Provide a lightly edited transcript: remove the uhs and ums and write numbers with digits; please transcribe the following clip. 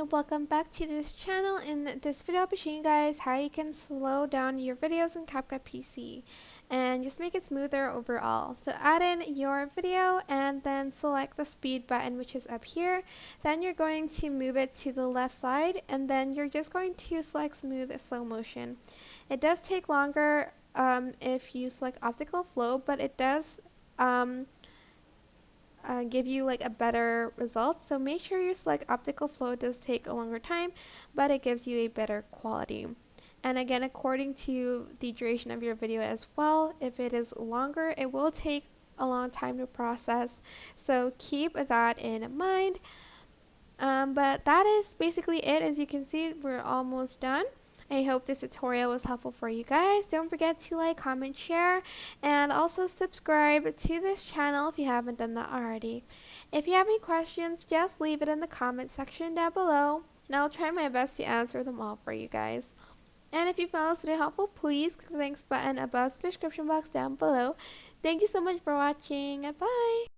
and welcome back to this channel. In this video I'll be showing you guys how you can slow down your videos in CapCut PC and just make it smoother overall. So add in your video and then select the speed button, which is up here. Then you're going to move it to the left side and then you're just going to select smooth slow motion. It does take longer if you select Optical Flow, but it does give you like a better result. So make sure you select Optical Flow. It does take a longer time, but it gives you a better quality. And again, according to the duration of your video as well, if it is longer, it will take a long time to process. So keep that in mind. But that is basically it. As you can see, we're almost done. I hope this tutorial was helpful for you guys. Don't forget to like, comment, share, and also subscribe to this channel if you haven't done that already. If you have any questions, just leave it in the comment section down below, and I'll try my best to answer them all for you guys. And if you found this video helpful, please click the thanks button above the description box down below. Thank you so much for watching. Bye!